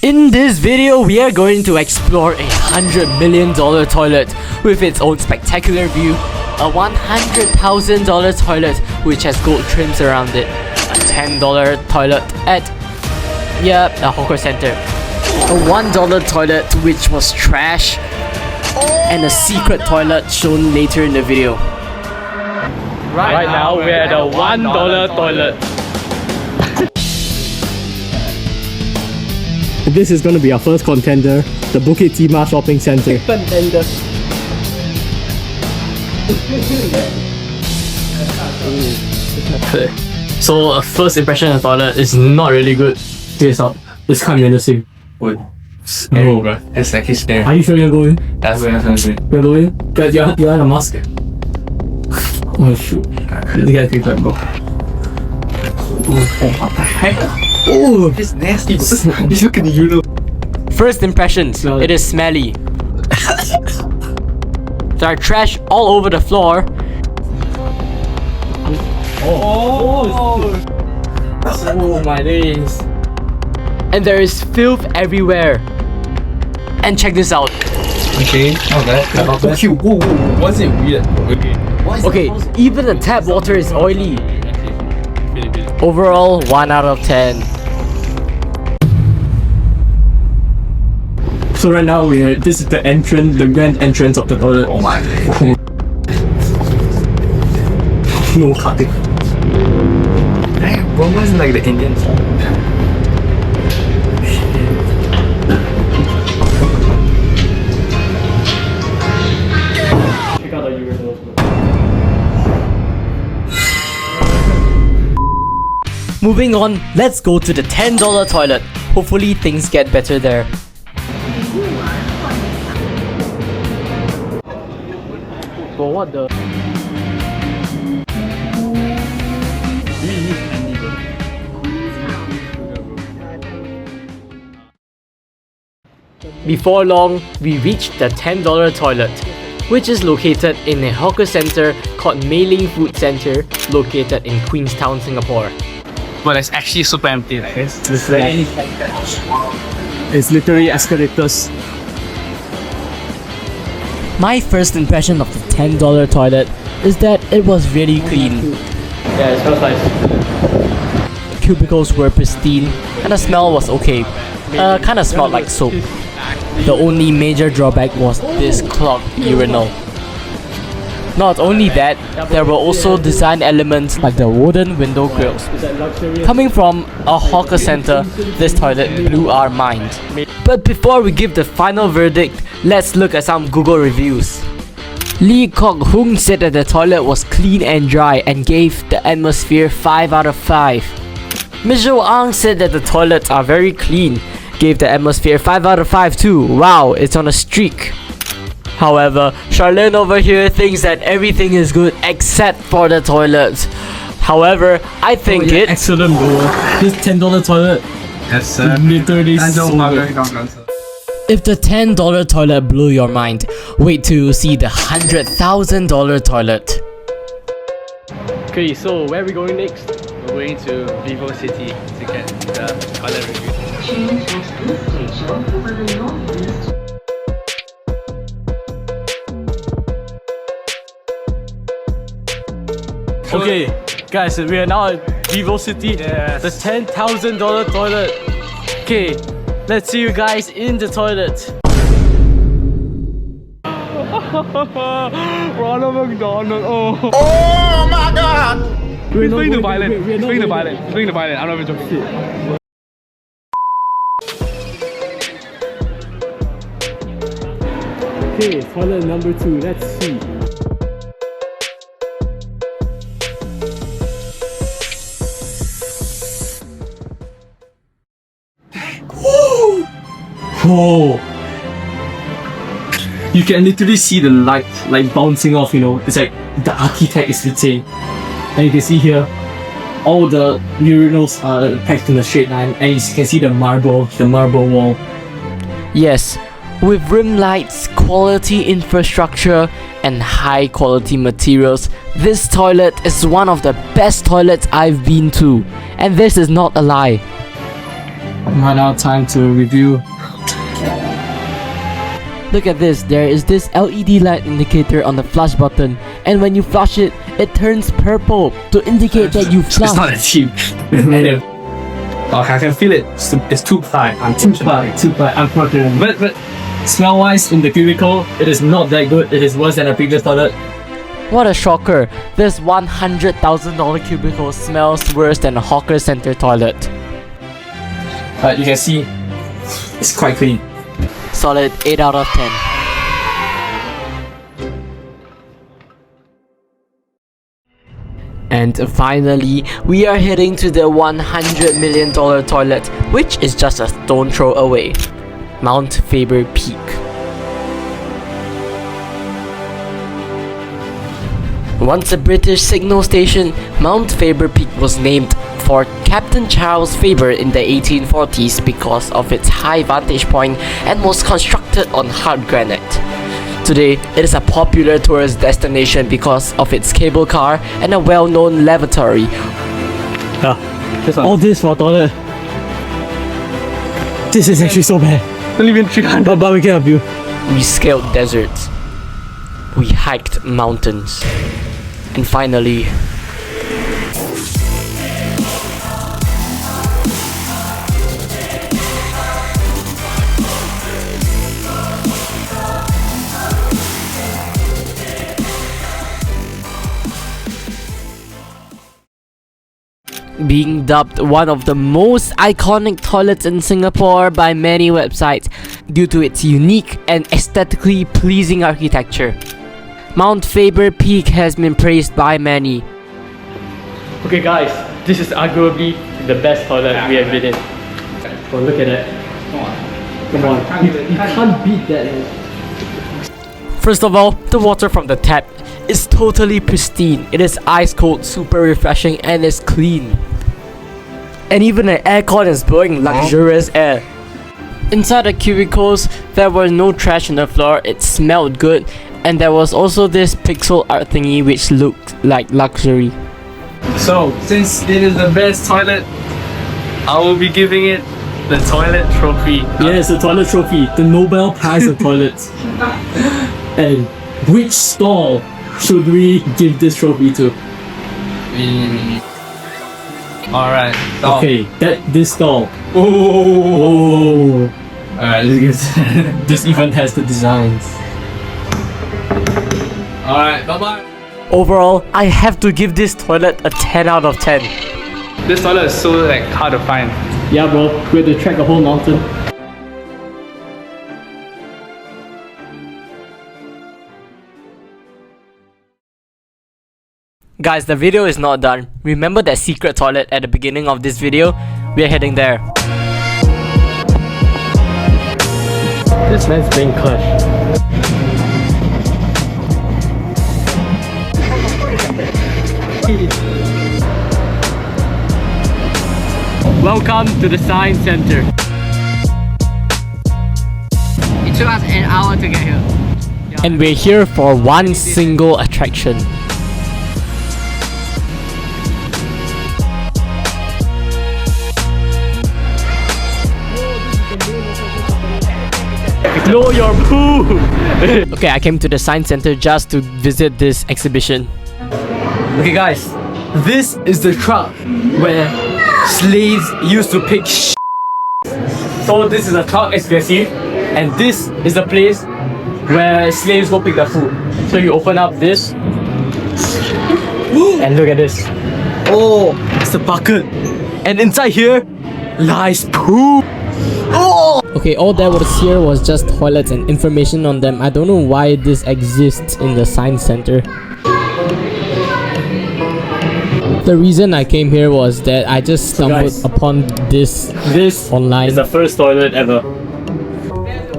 In this video, we are going to explore a $100 million toilet with its own spectacular view, a $100,000 toilet which has gold trims around it, a $10 toilet at, a hawker center, a $1 toilet which was trash, and a secret toilet shown later in the video. Right now, we're at the $1 toilet. This is going to be our first contender, the Bukit Timah shopping center. Contender. So, a first impression of the toilet is not really good. It's not. It's kind of interesting. What? No, bro. It's like he's there. Are you sure you're going? That's where I'm going. You're going? Because you have a mask. Oh shoot. You gotta take that, bro. What the heck? Oh, It's nasty. Look at you know. First impressions, it is smelly. There are trash all over the floor. Oh my days. And there is filth everywhere. And check this out. Okay, not bad. Okay, whoa, what's it weird? Okay, even the tap water is oily. Overall, 1 out of 10. So right now this is the entrance, the grand entrance of the toilet. Oh my god. No cutting. Damn, bro, wasn't like the Indian song. Check out the urinals. Moving on, let's go to the $10 toilet. Hopefully things get better there. But what the? Before long, we reached the $10 toilet, which is located in a hawker center called Mei Ling Food Center, located in Queenstown, Singapore. But it's actually super empty. Like It's literally escalators. My first impression of the $10 toilet is that it was really clean. Yeah, it smells nice. Cubicles were pristine and the smell was okay. Kinda smelled like soap. The only major drawback was this clogged urinal. Not only that, there were also design elements like the wooden window grills. Coming from a hawker center, this toilet blew our mind. But before we give the final verdict, let's look at some Google reviews. Lee Kok Hung said that the toilet was clean and dry and gave the atmosphere 5 out of 5. Mijo Ang said that the toilets are very clean, gave the atmosphere 5 out of 5 too. Wow, it's on a streak. However, Charlene over here thinks that everything is good except for the toilets. However, I think it... Excellent, bro. This $10 toilet. yes, sir. Literally so good. If the $10 toilet blew your mind, wait till you see the $100,000 toilet. Okay, so where are we going next? We're going to Vivocity to get the toilet review. Change at this station for the northeast. Okay, guys, we are now at Vivocity, the $10,000 toilet. Okay, let's see you guys in the toilet. Ronald McDonald, oh my god! He's playing the violin. He's playing the violin. He's playing the violin. I'm not even joking. Okay, toilet number 2, let's see. Oh! You can literally see the light like bouncing off, you know. It's like the architect is insane. And you can see here, all the urinals are packed in a straight line, and you can see the marble wall. Yes, with rim lights, quality infrastructure, and high quality materials, this toilet is one of the best toilets I've been to. And this is not a lie. Right now, time to review. Look at this, there is this LED light indicator on the flush button, and when you flush it, it turns purple to indicate that you It's not flushed. a cheap. Oh, I can feel it. It's too high. I'm too high. Unfortunately. But smell-wise, in the cubicle, it is not that good. It is worse than a previous toilet. What a shocker, this $100,000 cubicle smells worse than a hawker center toilet. But you can see, it's quite clean. Solid 8 out of 10. And finally, we are heading to the $100 million toilet, which is just a stone throw away. Mount Faber Peak. Once a British signal station, Mount Faber Peak was named for Captain Charles Faber in the 1840s because of its high vantage point and was constructed on hard granite. Today, it is a popular tourist destination because of its cable car and a well-known lavatory. All this for toilet. This is actually so bad. Only been 300. But we can help you. We scaled deserts. We hiked mountains. And finally, being dubbed one of the most iconic toilets in Singapore by many websites due to its unique and aesthetically pleasing architecture. Mount Faber Peak has been praised by many. Okay guys, this is arguably the best toilet we have been in. Oh, look at that. Come on. You can't beat that. First of all, the water from the tap is totally pristine. It is ice cold, super refreshing, and is clean. And even the aircon is blowing luxurious air. Inside the cubicles, there was no trash on the floor, it smelled good, and there was also this pixel art thingy which looked like luxury. So, since it is the best toilet, I will be giving it the toilet trophy. Yes, the toilet trophy. The Nobel Prize of toilets. And which stall should we give this trophy to? Alright. Okay, this stall. Oh. Alright, let's give this even has the designs. Alright, bye bye. Overall, I have to give this toilet a 10 out of 10. This toilet is so hard to find. Yeah, bro, we had to trek a whole mountain. Guys, the video is not done. Remember that secret toilet at the beginning of this video? We are heading there. This man's being crushed. Welcome to the Science Center. It took us an hour to get here. And we're here for one single attraction. Blow your poo! Okay, I came to the Science Center just to visit this exhibition. Okay guys, this is the truck where slaves used to pick shit. So this is a truck as you can see, and this is the place where slaves go pick their food. So you open up this, and look at this. Oh, it's the bucket. And inside here lies poo. Oh! Okay, all that was here was just toilets and information on them. I don't know why this exists in the Science Center. The reason I came here was that I just stumbled upon this online. It's the first toilet ever.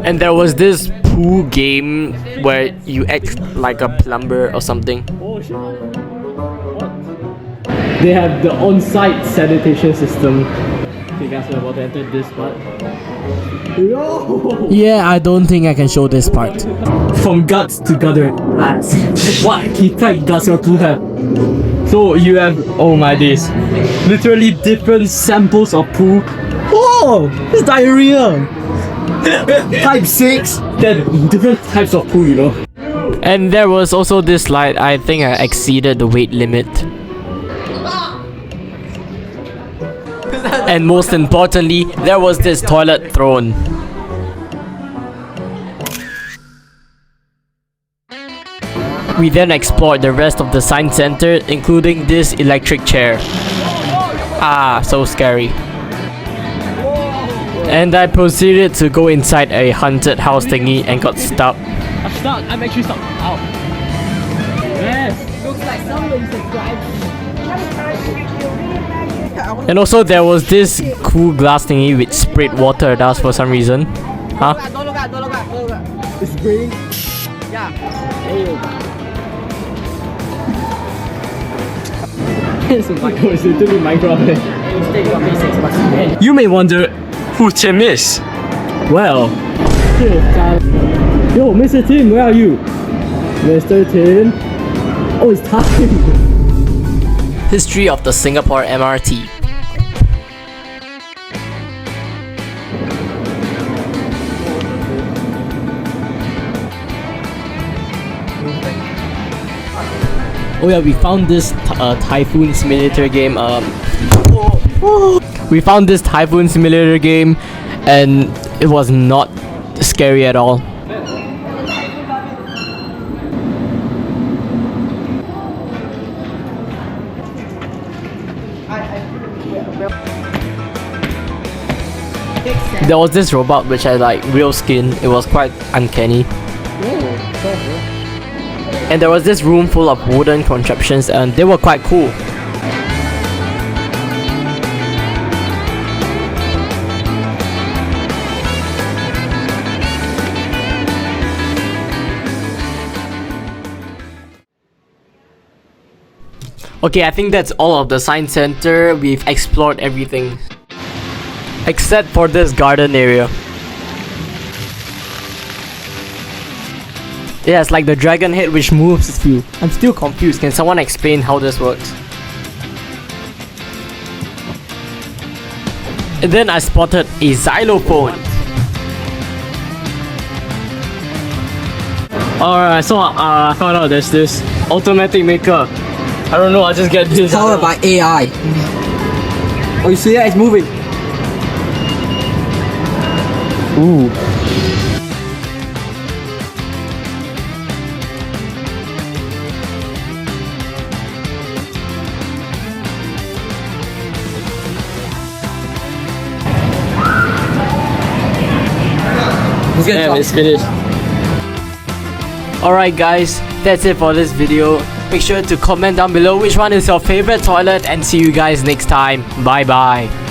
And there was this poo game where you act like a plumber or something. Oh shit. They have the on-site sanitation system. Okay guys, we're about to enter this part. Yo! Yeah, I don't think I can show this part. From guts to gutter. What architect does your pool have? So you have, oh my days, literally different samples of poo. Oh! Oh, it's diarrhea. Type 6. There are different types of poo, you know. And there was also this slide. I think I exceeded the weight limit. And most importantly, there was this toilet throne. We then explored the rest of the science center, including this electric chair. Ah, so scary. And I proceeded to go inside a haunted house thingy and got stuck. I'm stuck. I'm actually stuck. Ow. Yes. Looks like someone subscribed. And also there was this cool glass thingy which sprayed water at us for some reason. Huh? It's spraying. Yeah. It's literally Minecraft. You may wonder who Tim is. Well, yo, Mr. Tim, where are you? Mr. Tim. Oh, it's time. History of the Singapore MRT. Oh yeah, we found this typhoon simulator game. We found this typhoon simulator game, and it was not scary at all. There was this robot which had like real skin. It was quite uncanny. And there was this room full of wooden contraptions and they were quite cool. Okay, I think that's all of the science center. We've explored everything. Except for this garden area. Yeah, it's like the dragon head which moves with you. I'm still confused. Can someone explain how this works? And then I spotted a xylophone. Alright, so I found out there's this automatic maker. I don't know, I just get this. Powered by AI. Oh, you see that? It's moving. Ooh. Damn, it's finished. Alright guys, that's it for this video. Make sure to comment down below which one is your favorite toilet and see you guys next time. Bye bye.